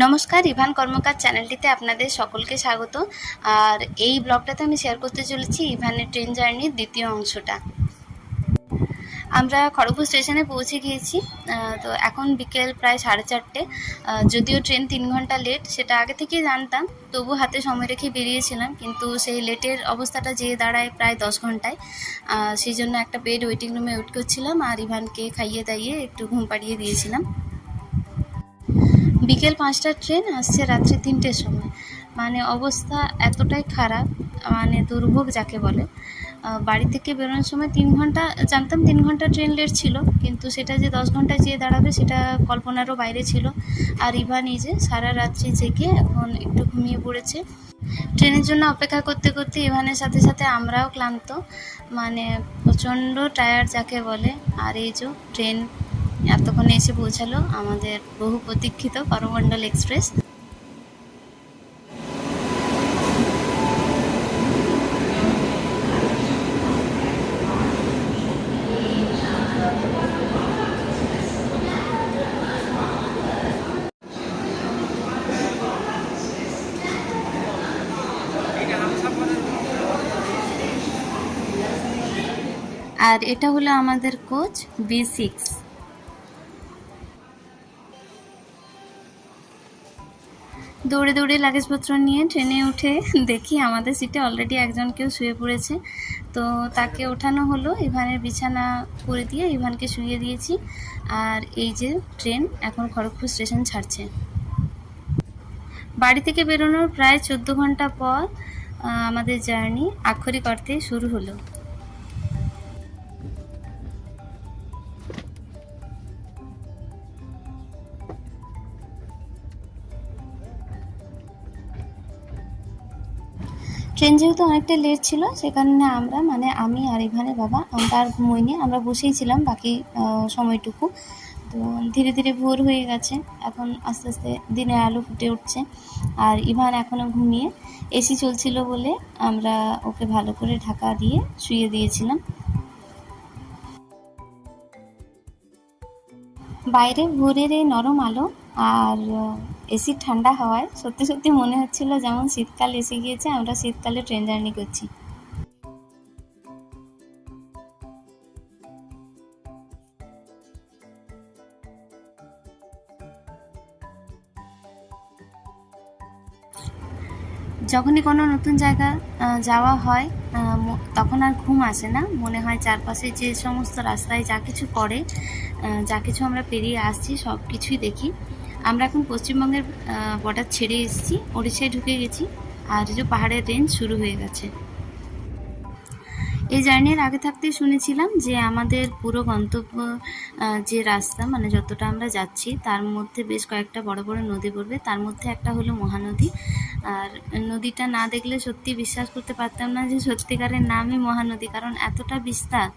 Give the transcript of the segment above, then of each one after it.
নমস্কার, ইভান কর্মকার চ্যানেলটিতে আপনাদের সকলকে স্বাগত। আর এই ব্লগটাতে আমি শেয়ার করতে চলেছি ইভানের ট্রেন জার্নির দ্বিতীয় অংশটা। আমরা খড়গপুর স্টেশনে পৌঁছে গিয়েছি। তো এখন বিকেল প্রায় 4:30। যদিও ট্রেন 3 ঘন্টা লেট, সেটা আগে থেকেই জানতাম, তবু হাতে সময় রেখে বেরিয়েছিলাম। কিন্তু সেই লেটের অবস্থাটা যেয়ে দাঁড়ায় প্রায় 10 ঘন্টায়। সেই জন্য একটা পেড ওয়েটিং রুমে ওয়েট করছিলাম আর ইভানকে খাইয়ে দাইয়ে একটু ঘুম পাড়িয়ে দিয়েছিলাম। বিকেল 5টার ট্রেন আসছে রাত্রি 3টের সময়। মানে অবস্থা এতটাই খারাপ, মানে দুর্ভোগ যাকে বলে। বাড়ি থেকে বেরোনোর সময় 3 ঘন্টা জানতাম, 3 ঘন্টা ট্রেন লেট ছিল, কিন্তু সেটা যে 10 ঘন্টায় যেয়ে দাঁড়াবে সেটা কল্পনারও বাইরে ছিল। আর ইভান এই যে সারা রাত্রি জেগে এখন একটু ঘুমিয়ে পড়েছে। ট্রেনের জন্য অপেক্ষা করতে করতে ইভানের সাথে সাথে আমরাও ক্লান্ত, মানে প্রচণ্ড টায়ার্ড যাকে বলে। আর এই যে ট্রেন এতক্ষণে এসে পৌঁছালো, আমাদের বহু প্রতীক্ষিত করমণ্ডল এক্সপ্রেস। আর এটা হলো আমাদের কোচ B6। দৌড়ে দৌড়ে লাগেজপত্র নিয়ে ট্রেনে উঠে দেখি আমাদের সিটে অলরেডি একজন কেউ শুয়ে পড়েছে। তো তাকে ওঠানো হলো, ইভানের বিছানা করে দিয়ে ইভানকে শুইয়ে দিয়েছি। আর এই যে ট্রেন এখন খড়গপুর স্টেশন ছাড়ছে। বাড়ি থেকে বেরোনোর প্রায় 14 ঘন্টা পর আমাদের জার্নি আক্ষরিক অর্থে শুরু হলো। ট্রেন যেহেতু অনেকটা লেট ছিল, সে কারণে আমরা, মানে আমি আর ইভানের বাবা, আমরা আর ঘুমোইনি, আমরা বসেই ছিলাম বাকি সময়টুকু। তো ধীরে ধীরে ভোর হয়ে গেছে, এখন আস্তে আস্তে দিনের আলো ফুটে উঠছে। আর ইভান এখনও ঘুমিয়ে, এসি চলছিল বলে আমরা ওকে ভালো করে ঢাকা দিয়ে শুইয়ে দিয়েছিলাম। বাইরে ভোরের এই নরম আলো আর এসির ঠান্ডা হাওয়ায় সত্যি সত্যি মনে হচ্ছিল যেমন শীতকাল এসে গিয়েছে, আমরা শীতকালে ট্রেন জার্নি করছি। যখনই কোনো নতুন জায়গা যাওয়া হয়, তখন আর ঘুম আসে না। মনে হয় চারপাশে যে সমস্ত রাস্তায় যা কিছু পড়ে, যা কিছু আমরা পেরিয়ে আসছি, সব কিছুই দেখি। আমরা এখন পশ্চিমবঙ্গের বর্ডার ছেড়ে এসেছি, ওড়িশায় ঢুকে গেছি। আর যে পাহাড়ের রেঞ্জ শুরু হয়ে গেছে। এই জার্নির আগে থাকতেই শুনেছিলাম যে আমাদের পুরো গন্তব্য যে রাস্তা, মানে যতটা আমরা যাচ্ছি তার মধ্যে বেশ কয়েকটা বড় বড় নদী পড়বে, তার মধ্যে একটা হলো মহানদী। আর নদীটা না দেখলে সত্যি বিশ্বাস করতে পারতাম না যে সত্যিকারের নামই মহানদী, কারণ এতটা বিস্তার,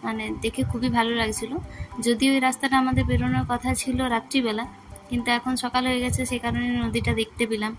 মানে দেখে খুবই ভালো লাগছিল। যদিও এই রাস্তাটা আমাদের বেরোনোর কথা ছিল রাত্রিবেলা, কিন্তু এখন সকাল হয়ে গেছে, সে কারণে নদীটা দেখতে পেলাম।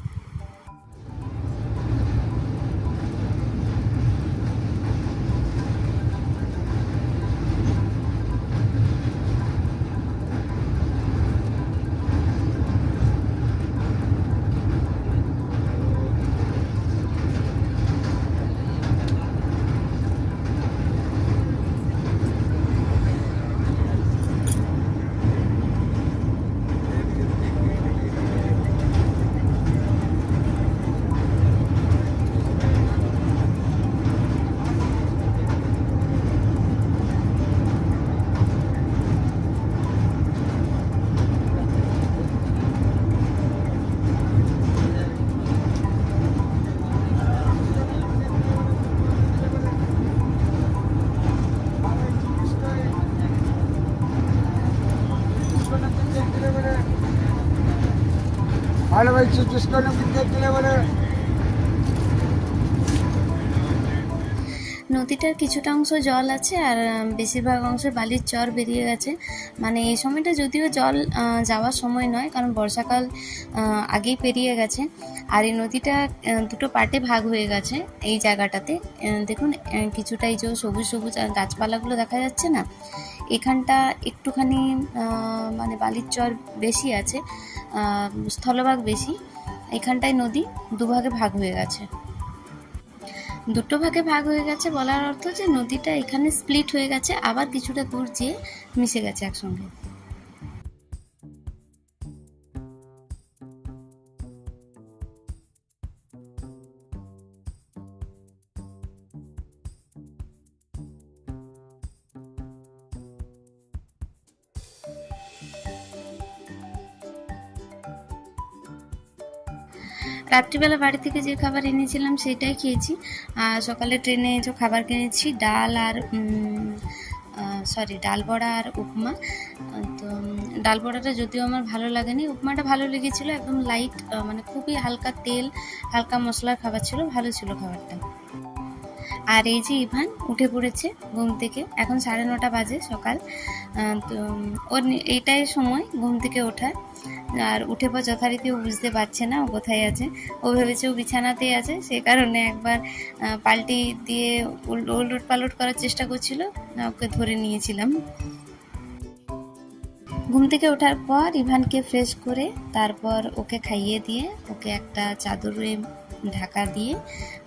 নদীটার কিছুটা অংশ জল আছে আর বেশিরভাগ অংশে বালির চর বেরিয়ে গেছে। মানে এই সময়টা যদিও জল যাওয়ার সময় নয়, কারণ বর্ষাকাল আগেই পেরিয়ে গেছে। আর এই নদীটা দুটো পার্টে ভাগ হয়ে গেছে এই জায়গাটাতে। দেখুন কিছুটা এই যে সবুজ সবুজ গাছপালাগুলো দেখা যাচ্ছে না, এখানটা একটুখানি মানে বালির চর বেশি আছে। স্থলভাগ বেশি। এখানটায় নদী দুভাগে ভাগ হয়ে গেছে। দুটো ভাগে ভাগ হয়ে গেছে বলার অর্থ যে নদীটা এখানে স্প্লিট হয়ে গেছে, আবার কিছুটা দূর যেয়ে মিশে গেছে একসঙ্গে। রাত্রিবেলা বাড়ি থেকে যে খাবার এনেছিলাম সেটাই খেয়েছি। সকালে ট্রেনে যে খাবার কিনেছি ডাল আর ডাল বড়া আর উপমা। তো ডাল বড়াটা যদিও আমার ভালো লাগেনি, উপমাটা ভালো লেগেছিলো, একদম লাইট, মানে খুবই হালকা তেল হালকা মশলার খাবার ছিল, ভালো ছিল খাবারটা। আর এই যে ইভান উঠে পড়েছে ঘুম থেকে, এখন 9:30 বাজে সকাল। তো ওর এইটাই সময় ঘুম থেকে ওঠার। আর উঠে পর যথারীতি ও বুঝতে পারছে না ও কোথায় আছে। ও ভেবেছে ও বিছানাতেই আছে, সেই কারণে একবার পাল্টি দিয়ে উলট পালট করার চেষ্টা করছিল, ওকে ধরে নিয়েছিলাম। ঘুম থেকে ওঠার পর ইভানকে ফ্রেশ করে তারপর ওকে খাইয়ে দিয়ে ওকে একটা চাদরে ঢাকা দিয়ে,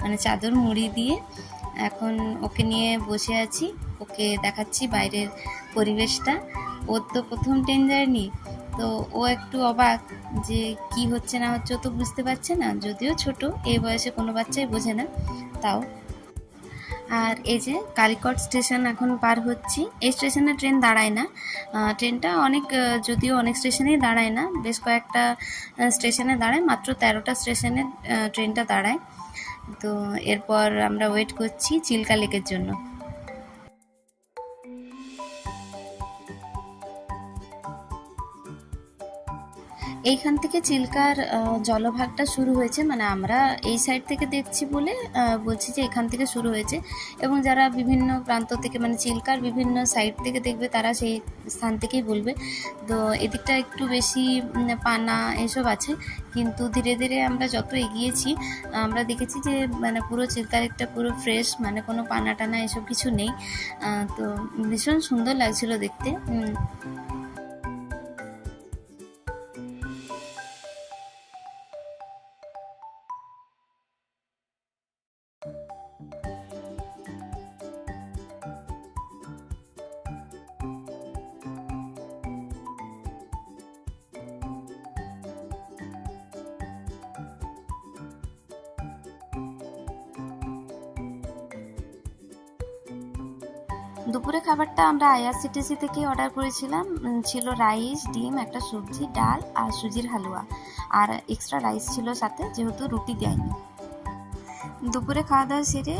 মানে চাদর মুড়ি দিয়ে এখন ওকে নিয়ে বসে আছি। ওকে দেখাচ্ছি বাইরের পরিবেশটা। ওর তো প্রথম ট্রেন জার্নি, তো ও একটু অবাক যে কি হচ্ছে না হচ্ছে, ও তো বুঝতে পারছে না, যদিও ছোট, এই বয়সে কোনো বাচ্চাই বোঝে না তাও। আর এই যে কালিকট স্টেশন এখন পার হচ্ছি। এই স্টেশনে ট্রেন দাঁড়ায় না, ট্রেনটা যদিও অনেক স্টেশনেই দাঁড়ায় না, বেশ কয়েকটা স্টেশনে দাঁড়ায়, মাত্র 13টা স্টেশনে ট্রেনটা দাঁড়ায়। তো এরপর আমরা ওয়েট করছি চিল্কা লেকের জন্য। এইখান থেকে চিল্কার জলভাগটা শুরু হয়েছে, মানে আমরা এই সাইড থেকে দেখছি বলে বলছি যে এখান থেকে শুরু হয়েছে, এবং যারা বিভিন্ন প্রান্ত থেকে, মানে চিল্কার বিভিন্ন সাইড থেকে দেখবে তারা সেই স্থান থেকেই বলবে। তো এদিকটা একটু বেশি পানা এসব আছে, কিন্তু ধীরে ধীরে আমরা যত এগিয়েছি আমরা দেখেছি যে মানে পুরো চিল্কা লেকটা পুরো ফ্রেশ, মানে কোনো পানা টানা এসব কিছু নেই। তো ভীষণ সুন্দর লাগছিল দেখতে। দুপুরে খাবারটা আমরা আইআরসিটিসি থেকে অর্ডার করেছিলাম। ছিল রাইস, ডিম, একটা সবজি, ডাল আর সুজির হালুয়া, আর এক্সট্রা রাইস ছিল সাথে, যেহেতু রুটি দেয়নি। দুপুরে খাওয়া দাওয়া সেরে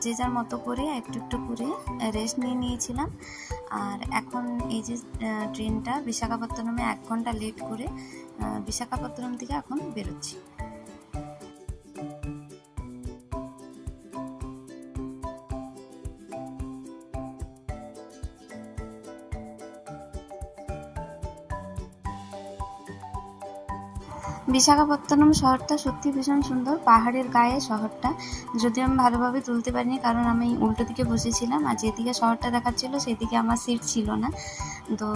যে যার মতো করে একটু একটু করে রেস্ট নিয়েছিলাম। আর এখন এই যে ট্রেনটা বিশাখাপত্তনমে 1 ঘন্টা লেট করে বিশাখাপত্তনম থেকে এখন বেরোচ্ছি। বিশাখাপত্তনম শহরটা সত্যি ভীষণ সুন্দর, পাহাড়ের গায়ে শহরটা। যদিও আমি ভালোভাবে তুলতে পারিনি, কারণ আমি উল্টো দিকে বসেছিলাম, আর যেদিকে শহরটা দেখাচ্ছিল সেদিকে আমার সিট ছিল না। তো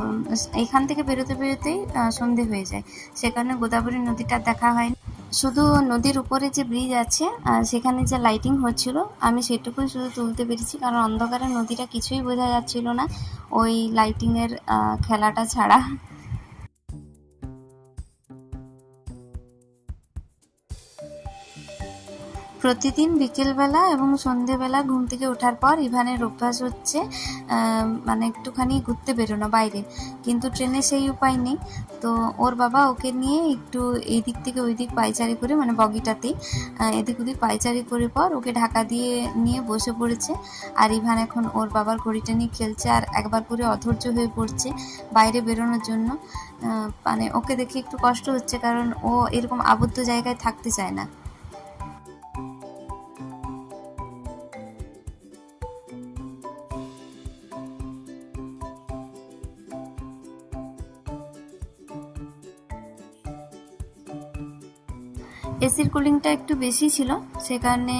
এখান থেকে বেরোতে বেরোতেই সন্ধে হয়ে যায়, সে কারণে গোদাবরী নদীটা দেখা হয়নি। শুধু নদীর উপরে যে ব্রিজ আছে সেখানে যে লাইটিং হচ্ছিল আমি সেটুকুই শুধু তুলতে পেরেছি, কারণ অন্ধকারে নদীটা কিছুই বোঝা যাচ্ছিল না ওই লাইটিংয়ের খেলাটা ছাড়া। প্রতিদিন বিকেলবেলা এবং সন্ধেবেলা ঘুম থেকে ওঠার পর ইভানের অভ্যাস হচ্ছে মানে একটুখানি ঘুরতে বেরোনো বাইরে, কিন্তু ট্রেনে সেই উপায় নেই। তো ওর বাবা ওকে নিয়ে একটু এই দিক থেকে ওই দিক পায়চারি করে, মানে বগিটাতেই এদিক ওদিক পায়চারি করে পর ওকে ঢাকা দিয়ে নিয়ে বসে পড়েছে। আর ইভান এখন ওর বাবার ঘড়িটা নিয়ে খেলছে, আর একবার করে অধৈর্য হয়ে পড়ছে বাইরে বেরোনোর জন্য। মানে ওকে দেখে একটু কষ্ট হচ্ছে, কারণ ও এরকম আবদ্ধ জায়গায় থাকতে চায় না। এসির কুলিংটা একটু বেশি ছিল, সে কারণে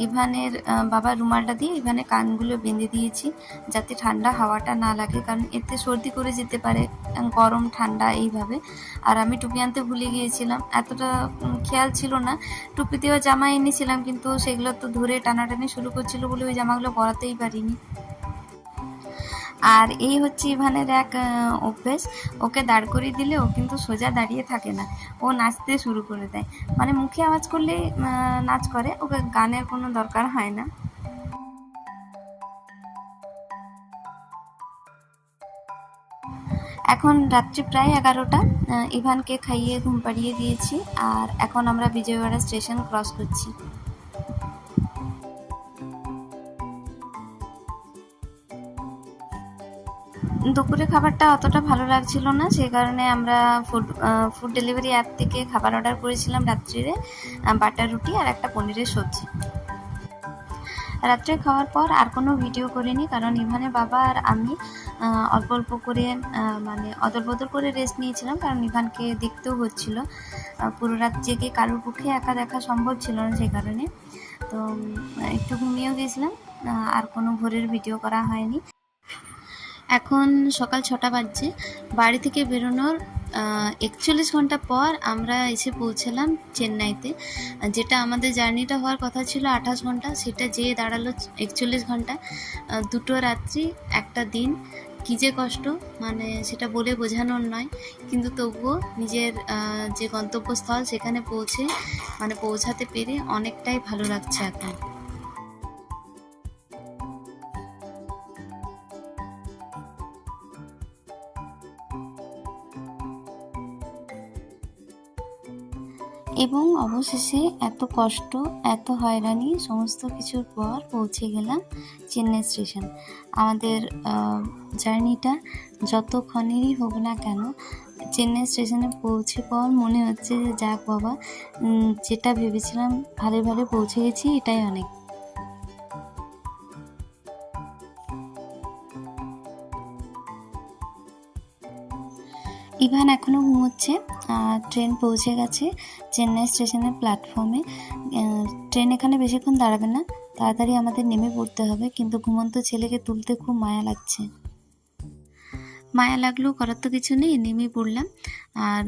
ইভানের বাবার রুমালটা দিয়ে ইভানের কানগুলো বেঁধে দিয়েছি, যাতে ঠান্ডা হাওয়াটা না লাগে, কারণ এতে সর্দি করে যেতে পারে গরম ঠান্ডা এইভাবে। আর আমি টুপি আনতে ভুলে গিয়েছিলাম, এতটা খেয়াল ছিল না। টুপি দেওয়া জামা এনেছিলাম, কিন্তু সেগুলো তো ধরে টানাটানি শুরু করছিল বলে ওই জামাগুলো পরাতেই পারিনি। আর এই হচ্ছে ইভানের এক অভ্যেস, ওকে দাঁড় করিয়ে দিলে ও কিন্তু সোজা দাঁড়িয়ে থাকে না, ও নাচতে শুরু করে দেয়। মানে মুখে আওয়াজ করলে নাচ করে, ওকে গানের কোনো দরকার হয় না। এখন রাত্রি প্রায় 11টা। ইভানকে খাইয়ে ঘুম পাড়িয়ে দিয়েছি, আর এখন আমরা বিজয়ওয়াড়া স্টেশন ক্রস করছি। দুপুরে খাবারটা অতটা ভালো লাগছিল না, সেই কারণে আমরা ফুড ডেলিভারি অ্যাপ থেকে খাবার অর্ডার করেছিলাম রাত্রিরে, বাটার রুটি আর একটা পনিরের সবজি। রাত্রে খাওয়ার পর আর কোনো ভিডিও করিনি, কারণ ইভানের বাবা আর আমি অল্প অল্প করে মানে অদল বদল করে রেস্ট নিয়েছিলাম, কারণ ইভানকে দেখতেও হচ্ছিল। পুরো রাত জেগে কারোর পক্ষে একা দেখা সম্ভব ছিল না, সেই কারণে তো একটু ঘুমিয়েও গেছিলাম, আর কোনো ভোরের ভিডিও করা হয়নি। এখন সকাল 6টা বাজছে। বাড়ি থেকে বেরোনোর 41 ঘন্টা পর আমরা এসে পৌঁছালাম চেন্নাইতে। যেটা আমাদের জার্নিটা হওয়ার কথা ছিল 28 ঘন্টা, সেটা যেয়ে দাঁড়ালো 41 ঘন্টা। 2টো রাত্রি, একটা দিন। কী যে কষ্ট, মানে সেটা বলে বোঝানোর নয়, কিন্তু তবুও নিজের যে গন্তব্যস্থল সেখানে পৌঁছাতে পেরে অনেকটাই ভালো লাগছে এখন। এবং অবশেষে এত কষ্ট, এত হয়রানি সমস্ত কিছুর পর পৌঁছে গেলাম চেন্নাই স্টেশন। আমাদের জার্নিটা যতক্ষণেরই হোক না কেন, চেন্নাই স্টেশনে পৌঁছে পর মনে হচ্ছে যে যাক বাবা, যেটা ভেবেছিলাম ভালো ভালো পৌঁছে গেছি, এটাই অনেক। ইভান এখনও ঘুমোচ্ছে। ট্রেন পৌঁছে গেছে চেন্নাই স্টেশনের প্ল্যাটফর্মে। ট্রেন এখানে বেশিক্ষণ দাঁড়াবে না, তাড়াতাড়ি আমাদের নেমে পড়তে হবে, কিন্তু ঘুমন্ত ছেলেকে তুলতে খুব মায়া লাগছে। মায়া লাগলেও করার তো কিছু নেই, নেমে পড়লাম। আর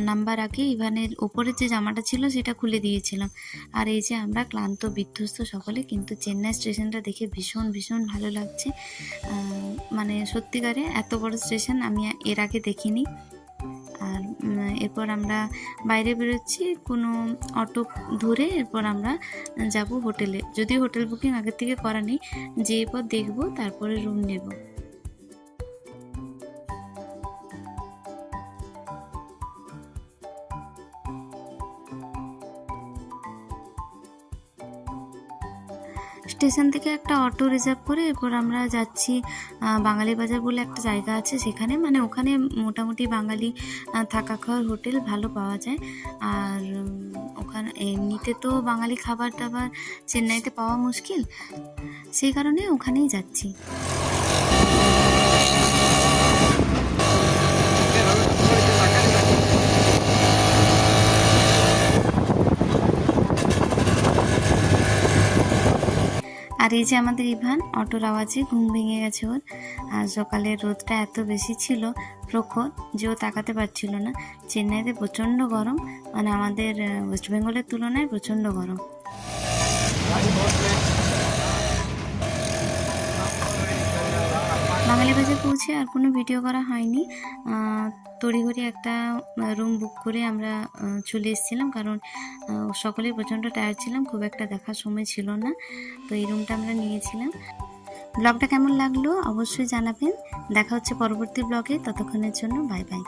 নাম্বার আগে ইভানের ওপরের যে জামাটা ছিল সেটা খুলে দিয়েছিলাম। আর এই যে আমরা ক্লান্ত বিধ্বস্ত সকলে, কিন্তু চেন্নাই স্টেশনটা দেখে ভীষণ ভীষণ ভালো লাগছে। মানে সত্যিকারে এত বড় স্টেশন আমি এর আগে দেখিনি। আর এরপর আমরা বাইরে বেরোচ্ছি, কোনো অটো ধরে এরপর আমরা যাব হোটেলে। যদিও হোটেল বুকিং আগের থেকে করা নেই, যে এরপর দেখবো, তারপরে রুম নেব। স্টেশন থেকে একটা অটো রিজার্ভ করে এরপর আমরা যাচ্ছি বাঙালি বাজার বলে একটা জায়গা আছে সেখানে। মানে ওখানে মোটামুটি বাঙালি থাকা খাওয়ার হোটেল ভালো পাওয়া যায়। আর ওখানে এমনিতে তো বাঙালি খাবার টাবার চেন্নাইতে পাওয়া মুশকিল, সেই কারণে ওখানেই যাচ্ছি। আর এই যে আমাদের ইভান, অটোর আওয়াজে ঘুম ভেঙে গেছে ওর। আর সকালের রোদটা এত বেশি ছিল প্রখর যে ও তাকাতে পারছিল না। চেন্নাইতে প্রচণ্ড গরম, মানে আমাদের ওয়েস্ট বেঙ্গলের তুলনায় প্রচণ্ড গরম। বাঙালি বাজার পৌঁছে আর কোনো ভিডিও করা হয়নি। তড়িঘড়ি একটা রুম বুক করে আমরা চলে এসেছিলাম, কারণ সকলেই প্রচণ্ড টায়ার্ড ছিলাম, খুব একটা দেখার সময় ছিল না, তো এই রুমটা আমরা নিয়েছিলাম। ব্লগটা কেমন লাগলো অবশ্যই জানাবেন। দেখা হচ্ছে পরবর্তী ব্লগে, ততক্ষণের জন্য বাই বাই।